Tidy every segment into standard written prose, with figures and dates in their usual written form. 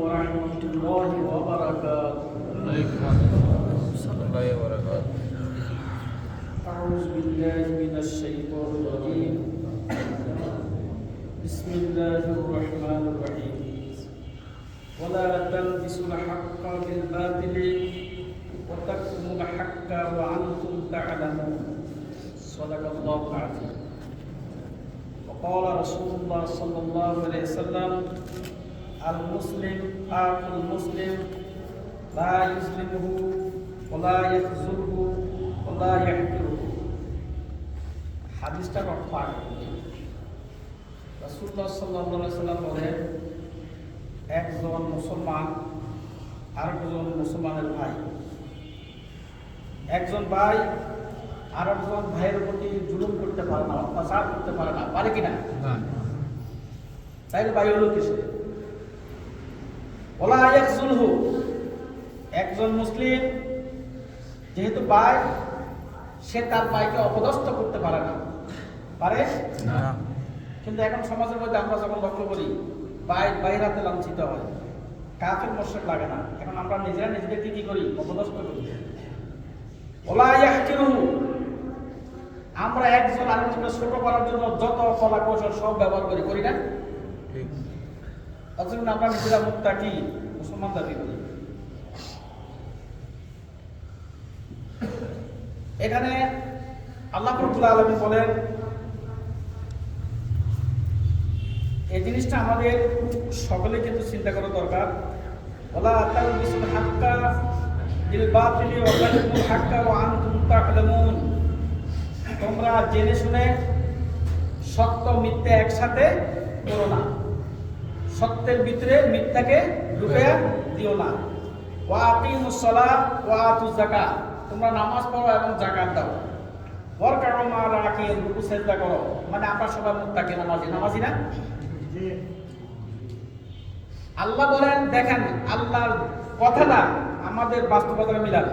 ورحمة الله وبركاته. وعليكم السلام ورحمة الله وبركاته. أعوذ بالله من الشيطان الرجيم. بسم الله الرحمن الرحيم. ولا تلبسوا الحق بالباطل وتكتموا الحق وأنتم تعلمون. صدق الله العظيم. وقال رسول الله صلى الله عليه وسلم: المسلم أخو المسلم لا يظلمه ولا يخذله ولا يحقره. হাদিসটার অর্থ রাসূলুল্লাহ সাল্লাল্লাহু আলাইহি ওয়াসাল্লাম বলেন, একজন মুসলমান আরেকজন মুসলমানের ভাই, একজন ভাই আরেকজন ভাইয়ের প্রতি জুলুম করতে পারে না, অত্যাচার করতে পারে না, পারে কিনা? তাইলে ভাই হলো কিসে? ওলা ইয়াখযুলহু, একজন মুসলিম যেহেতু ভাই, সে তার ভাইকে অপদস্থ করতে পারে না, পারে না। কিন্তু এখন সমাজের মধ্যে আমরা যখন লক্ষ্য করি, ভাইয়ের হাতে লাঞ্ছিত হয়, কাফের মুশরিক লাগে না, এখন আমরা নিজেরা নিজেদেরকে কি করি? অপদস্থ করি। ওলা ইয়াহকিরুহু, আমরা একজন আরেকজনকে ছোট করার জন্য যত কলা কৌশল সব ব্যবহার করি না? অথচ আমরা নিজেরা মুত্তাকি মুসলমান দাবি করি। এখানে আল্লাহ রাব্বুল আলামিন বলেন, এই জিনিসটা আমাদের সকলে কিন্তু চিন্তা করা দরকার। ওয়ালা তালবিসুল হাক্কা বিল বাতিলি ওয়া তাকতুমুল হাক্কা ওয়া আনতুম তা'লামুন। তোমরা জেনে শুনে সত্য মিথ্যা একসাথে করো না, সত্যের ভিতরে মিথ্যাকে ঢুকে দিও না। ওয়া আকিমুস সালাত ওয়া আতুজ যাকাত, তোমরা নামাজ পড়ো এবং যাকাত দাও। ওয়ারকাউ মা রাকিন, রুকু সিজদা করো। মানে আমরা সবাই মুত্তাকি, নামাজি না? আল্লাহ বলেন, দেখেন আল্লাহর কথাটা আমাদের বাস্তবতার মিলান।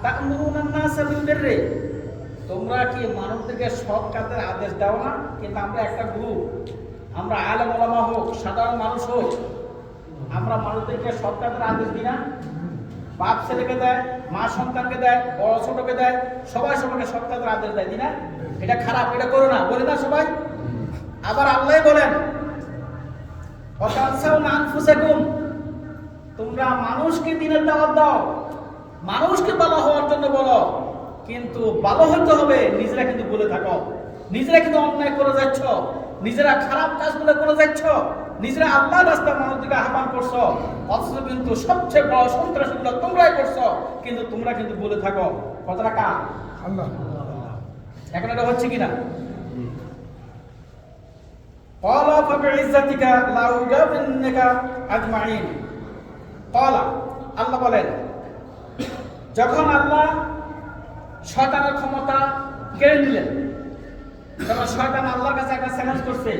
তা'মুরুনান নাসা বিল বিররি, তোমরা কি মানুষদেরকে সৎ কাজের আদেশ দাও না? কিন্তু আমরা একটা গ্রুপ, আমরা আলেম ওলামা হোক, সাধারণ মানুষ হোক, আমরা মানুষদেরকে সৎ কাজের আদেশ দিই না? বাপ ছেলেকে দেয়, মা সন্তানকে দেয়, বড় ছোটকে দেয়, সবাই সবাইকে সৎ কাজের আদেশ দেয়, দিই না? এটা খারাপ, এটা করো না, বলে না সবাই? আবার আল্লাহ বলেন, ওয়াতানসাউনা আনফুসাকুম, তোমরা মানুষকে দিনের দাওয়াত দাও, মানুষকে ভালো হওয়ার জন্য বলো, কিন্তু ভালো হতে হবে, নিজেরা কিন্তু বলে থাকো, নিজেরা কিন্তু অন্যায় করে যাচ্ছ, নিজেরা খারাপ কাজগুলো করে যাচ্ছ, নিজেরা আল্লাহর রাস্তায় মানুষকে আহ্বান করছো, অথচ কিন্তু সবচেয়ে বড় সন্ত্রাসগুলো তোমরাই করছো, কিন্তু তোমরা কিন্তু বলে থাকো। কথাটা কার? আল্লাহ। এখন এটা হচ্ছে কিনা? ক্বালা ফাবিইজ্জাতিকা লা উগাবিন্নাকা আজমাইন। ক্বালা, আল্লাহ বলেন, যখন আল্লাহ শয়তানের ক্ষমতা কেড়ে নিলেন, যখন শয়তান আল্লাহর কাছে একটা চ্যালেঞ্জ করছে,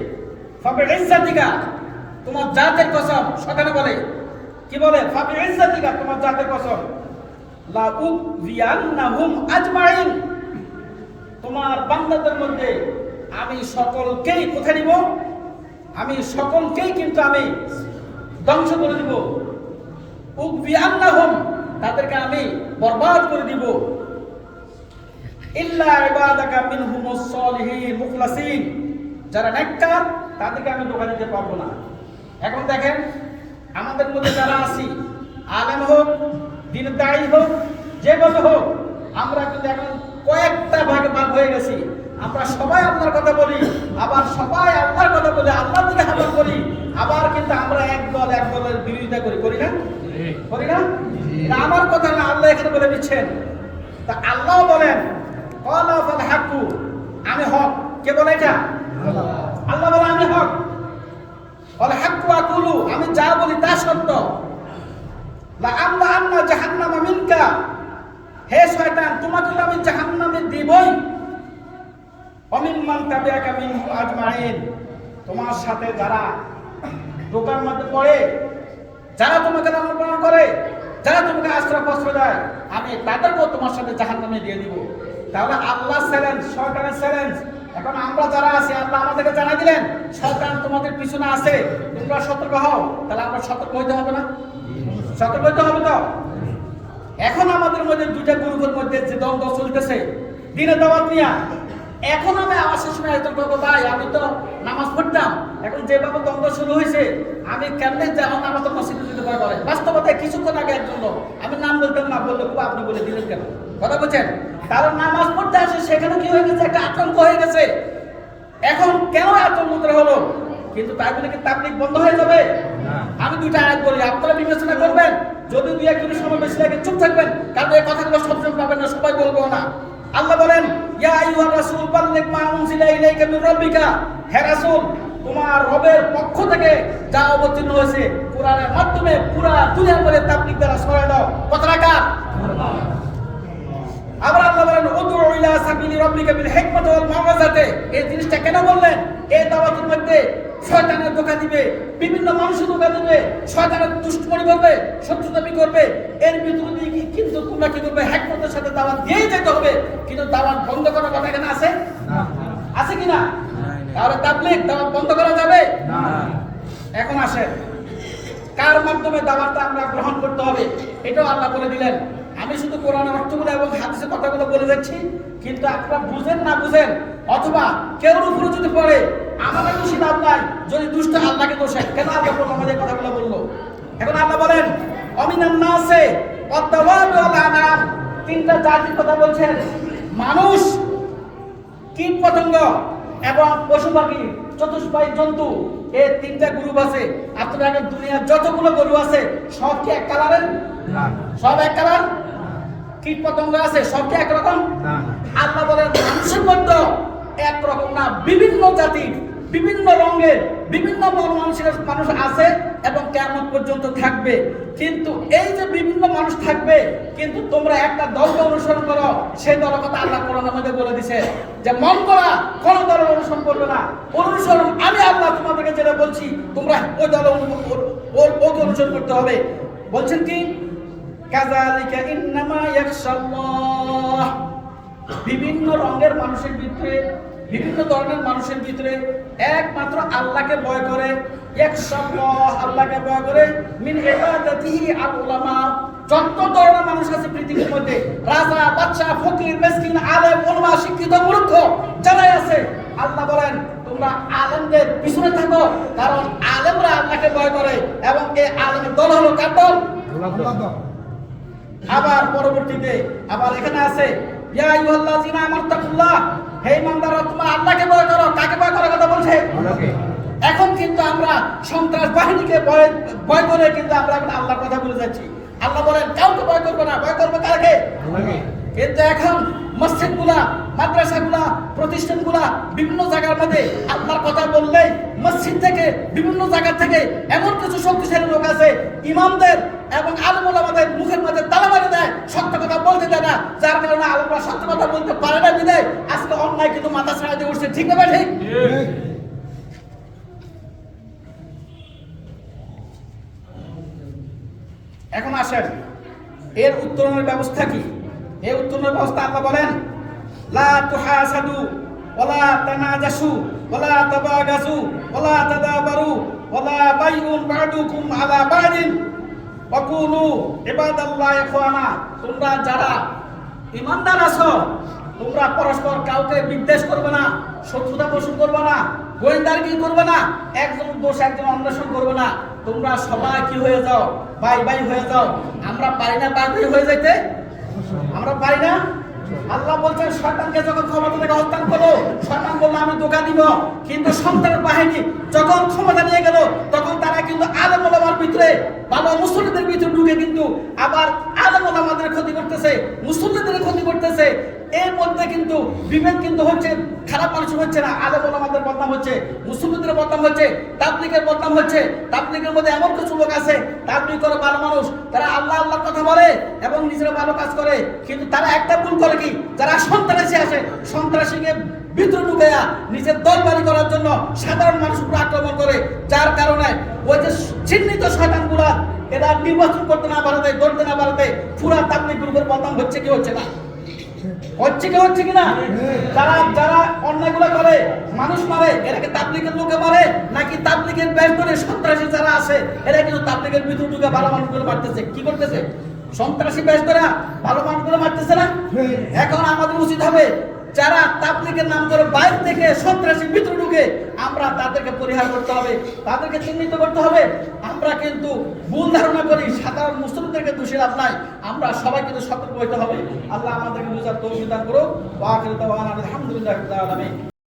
ফাবিইজ্জাতিকা, তোমার জাতের কসম, শয়তানে বলে, কি বলে? ফাবিইজ্জাতিকা, তোমার জাতের কসম, লা উগবিয়ান্নাহুম আজমাইন, তোমার বান্দাদের মধ্যে আমি সকলকেই কোথায় নিব? আমি সকলকেই কিন্তু আমি ধ্বংস করে দিব। উগবিয়ান্নাহুম, তাদেরকে আমি বরবাদ করে দিব। ইল্লা ইবাদাকা মিনহুমুস সালিহিন মুখলাসিন, যারা নেককার তাদেরকে আমি ধোঁকা দিতে পারবো না। এখন দেখেন, আমাদের মধ্যে যারা আছি, আলেম হোক, দ্বীনের দায়ী হোক, যেভাবে হোক, আমরা কিন্তু এখন কয়েকটা ভাগে ভাগ হয়ে গেছি। আমরা সবাই আল্লাহর কথা বলি, আবার সবাই আল্লাহর কথা বলে আল্লাহর দিকে আহ্বান করি, আবার কিন্তু আমরা এক দলের বিরোধিতা করি না? করি না? এটা আমার কথা না, আল্লাহ এখানে বলে দিচ্ছেন। তা আল্লাহ বলেন, ক্বালা ফাল হাক্কু, আমি হক। কে বলে এটা? আল্লাহ বলে আমি হক। ওয়াল হাক্কু আকুলু, আমি যা বলি তা সত্য। লা আমলা আন্না জাহান্নামা মিনকা, হে শয়তান, তোমাকে তো আমি জাহান্নামে দিবই। ওয়া মিম্মান তাবিআকা মিনহুম আজমাইন, তোমার সাথে যারা দোকান মধ্যে পড়ে, যারা তোমাকে অনুসরণ করে, যারা তোমাকে আশ্রয় প্রশ্রয় দেয়, আমি তাদেরকেও তোমার সাথে জাহান্নামে দিয়ে দিব। তাহলে আল্লাহ চ্যালেঞ্জ, শয়তানের চ্যালেঞ্জ, এখন আমরা যারা আছি আল্লাহ আমাদেরকে জানাই দিলেন শয়তান তোমাদের পিছনে আছে, তোমরা সতর্ক হও। তাহলে আমরা সতর্ক হইতে হবে না? সতর্ক হইতে হবে তো। এখন আমাদের মধ্যে দুইটা গ্রুপের মধ্যে যে দ্বন্দ্ব চলতেছে দিনে দাওয়াত নিয়া, এখন আমি আসার সময় একজন বলবো ভাই আমি তো নামাজ পড়তাম, এখন যেভাবে দ্বন্দ্ব শুরু হয়েছে আমি কেমনে যেমন নামাজ মসজিদে যেতে ভয় করে। বাস্তবতায় কিছুক্ষণ আগে একজন লোক, আমি নাম বলতাম না, বললে খুব আপনি বলে দিলেন কেন, কথা বলছেন? কারণ নামাজ পড়তে আসে সেখানে কি হয়ে গেছে, একটা আতঙ্ক হয়ে গেছে। এখন কেন আতঙ্ক হলো? কিন্তু তাই বলে কি তাবলীগ বন্ধ হয়ে যাবে? আমি দুইটা আয়াত বলি, আপনারা বিবেচনা করবেন। যদি দুই একজনের সময় বেশি লাগে চুপ থাকবেন, কারণ এই কথাগুলো সবসময় পাবেন না, সবাই বলবো না। আল্লাহ বলেন ইয়া আইয়ুহার রাসূল বাল্লিগ মা উনজিলা ইলাইকা মির রাব্বিকা, হে রাসূল তোমার রবের পক্ষ থেকে যা অবতীর্ণ হয়েছে কোরআনের মাধ্যমে পুরা দুনিয়ার মধ্যে তাবলীগ দ্বারা ছড়ায় দাও। কথাটা কার? আবার আল্লাহ বলেন উদউ ইলা সাবিলি রাব্বিকা বিল হিকমাতি ওয়াল মাউইযাতি। এই জিনিসটা কেন বললেন? এই দাওয়াতের মধ্যে শয়তানের ধোঁকা দিবে, বিভিন্ন মানুষের ধোঁকা দিবে, শয়তানের দুষ্টুমি করবে, শত্রুতামি করবে, এর ভিতরে দিয়ে কিন্তু তোমরা কি করবে? হিকমতের সাথে দাওয়াত দিয়ে যেতে হবে। কিন্তু দাওয়াত বন্ধ করার কথা এখানে আছে? আছে কি না? তাহলে তাবলীগ দাওয়াত বন্ধ করা যাবে না। এখন আসেন কার মাধ্যমে দাওয়াতটা আমরা গ্রহণ করতে হবে, এটাও আল্লাহ বলে দিলেন। আমি শুধু কোরআনের অর্থগুলো এবং হাদিসের কথাগুলো বলে যাচ্ছি, কিন্তু আপনারা বুঝেন না বুঝেন, অথবা কেউ উপরে যদি পড়ে আমাদের দোষী লাভ নাই, যদি দুষ্ট আল্লাহকে দোষে কেন আল্লাহ আমাদের কথাগুলো বললো? এখন আল্লাহ বলেন অমিনান নাসে ওয়াদ-দাওয়াবি ওয়াল আনাম, তিনটা জাতির কথা বলছেন। মানুষ, কীট পতঙ্গ এবং পশু পাখি, চতুষ্পায়ী জন্তু, এই তিনটা গ্রুপ আছে। আপনাদের আগে দুনিয়ার যতগুলো গরু আছে সব কি এক কালারের? না। সব এক কালার? কীট পতঙ্গ আছে সব কি একরকম? না। আল্লাহ বলেন মানুষের মধ্যে একরকম না, বিভিন্ন জাতির, বিভিন্ন রঙের, বিভিন্ন মানুষ আছে এবং কিয়ামত পর্যন্ত থাকবে। কিন্তু এই যে বিভিন্ন মানুষ থাকবে, কিন্তু তোমরা একটা দলকে অনুসরণ করো, সেই দলের কথা আল্লাহ কোরআনের মধ্যে বলে দিয়েছে যে মন করা কোন দলের অনুসরণ করবে না, অনুসরণ আমি আল্লাহ তোমাদেরকে যেটা বলছি তোমরা ওই দলের অনুসরণ করতে হবে। বলছেন কি কাযালিকা ইন্নামা ইয়াখশাল্লাহ, বিভিন্ন রঙের মানুষের ভিতরে, বিভিন্ন ধরনের মানুষের ভিতরে একমাত্র আল্লাহকে ভয় করে, ইয়াখশাল্লাহ আল্লাহকে ভয় করে, মিন ইবাদাতিহি আল উলামা। যত ধরনের মানুষ আছে পৃথিবীর মধ্যে, রাজা, বাদশা, ফকির, মিসকিন, আলেম, উলামা, শিক্ষিত, মূর্খ যারাই আছে, আল্লাহ বলেন তোমরা আলেমদের পিছনে থাকো, কারণ আলেমরা আল্লাহকে ভয় করে এবং এই আলেমের দল হলো কার দল? আল্লাহর দল। আবার পরবর্তীতে আবার এখানে আছে ইয়া আইয়ুহাল্লাযিনা আমানুত্তাকুল্লাহ, হে ইমানদাররা তোমরা আল্লাহকে ভয় করো। কাকে ভয় করার কথা বলছে? আল্লাহকে। এখন কিন্তু আমরা সন্ত্রাস বাহিনীকে ভয় করে কিন্তু আমরা এখন আল্লাহর কথা বলে যাচ্ছি। আল্লাহ বলেন কাউকে ভয় করবে না, ভয় করবে কাকে? আল্লাহকে। কিন্তু এখন মসজিদগুলা, মাদ্রাসাগুলা, প্রতিষ্ঠানগুলা বিভিন্ন জায়গার মধ্যে আল্লাহর কথা বললেই মসজিদ থেকে বিভিন্ন জায়গা থেকে এমন কিছু শক্তিশালী লোক আছে ইমামদের এবং আলেম ওলামাদের মুখের মধ্যে তালা মারি দেয়, সত্য কথা বলতে দেয় না, যার কারণে আলেমরা সত্য কথা বলতে পারে না বিদায় আজকে অন্যায় কিন্তু মাথা ছাড়াতে উঠছে। ঠিক না ঠিক? এখন আসেন এর উত্তরণের ব্যবস্থা কি? এই উত্তরণের ব্যবস্থা আল্লাহ বলেন লা তুহাসাদু ওয়ালা তানাজাসু ওয়ালা তাবাগাসু ওয়ালা তাদাবারু ওয়ালা বাইউন বা'দুকুম আলা বা'দিন ওয়াকুনু ইবাদাল্লাহি ইখওয়ানা। তোমরা যারা ঈমানদার আছো তোমরা পরস্পর কাউকে বিদ্বেষ করবে না, শত্রুতা পোষণ করবে না, গোয়েন্দাগিরি করবে না, একজন দোষ একজন অন্বেষণ করবে না। তোমরা সবাই কি হয়ে যাও? ভাই ভাই হয়ে যাও। আমরা পারি না ভাই ভাই হয়ে যাইতে? আমরা পারি না? আল্লাহ বলছেন শয়তানকে যখন ক্ষমতা থেকে হত্যা করো, শয়তান বলল আমি ধোঁকা দিব, কিন্তু সন্তানের বাহিনী যখন ক্ষমতা নিয়ে গেল তখন তারা কিন্তু আলেম ওলামার ভিতরে, ভালো মুসল্লিদের ভিতরে ঢুকে কিন্তু আবার আলেম ওলামাদের ক্ষতি করতেছে, মুসল্লিদের ক্ষতি করতেছে। এর মধ্যে কিন্তু বিভেদ কিন্তু হচ্ছে, খারাপ মানুষ হচ্ছে না, আলেম ওলামাদের বদনাম হচ্ছে, মুসল্লিদের বদনাম হচ্ছে, তাবলীগের বদনাম হচ্ছে। তাবলীগের মধ্যে এমন কিছু লোক আছে তাবলীগ করে ভালো মানুষ, তারা আল্লাহ আল্লাহর কথা বলে এবং নিজেরা ভালো কাজ করে, কিন্তু তারা একটা ভুল করে কি, যারা সন্ত্রাসী আসে সন্ত্রাসীকে ভিতরে ঢুকাইয়া নিজের দলবাড়ি করার জন্য সাধারণ মানুষের উপর আক্রমণ করে, যার কারণে ওই যে চিহ্নিত শয়তানগুলা এরা নির্বাচন করতে না পারতে, ধরতে না পারতে পুরা তাবলীগ গ্রুপের বদনাম হচ্ছে কি হচ্ছে না? হচ্ছে কিনা? যারা যারা অন্যায়গুলো করে, মানুষ মারে, এরা কি তাবলীগের লোকে মারে নাকি তাবলীগের বেশ ধরে সন্ত্রাসী যারা আছে এরা কিন্তু তাবলীগের ভিতর ঢুকে ভালো মানুষগুলো মারতেছে? কি করতেছে? সন্ত্রাসী বেশ ধরে ভালো মানুষগুলো মারতেছে না? এখন আমাদের উচিত হবে যারা তাবলীগের নাম করে বাইরে থেকে সন্ত্রাসী ভিতরে ঢুকে, আমরা তাদেরকে পরিহার করতে হবে, তাদেরকে চিহ্নিত করতে হবে। আমরা কিন্তু ভুল ধারণা করি সাধারণ মুসলিমদেরকে দোষী লাভ নাই, আমরা সবাই কিন্তু সতর্ক হতে হবে। আল্লাহ আমাদেরকে বুঝার তৌফিক দান করুক। ওয়া আখিরু দাওয়ানা আলহামদুলিল্লাহি রাব্বিল আলামিন।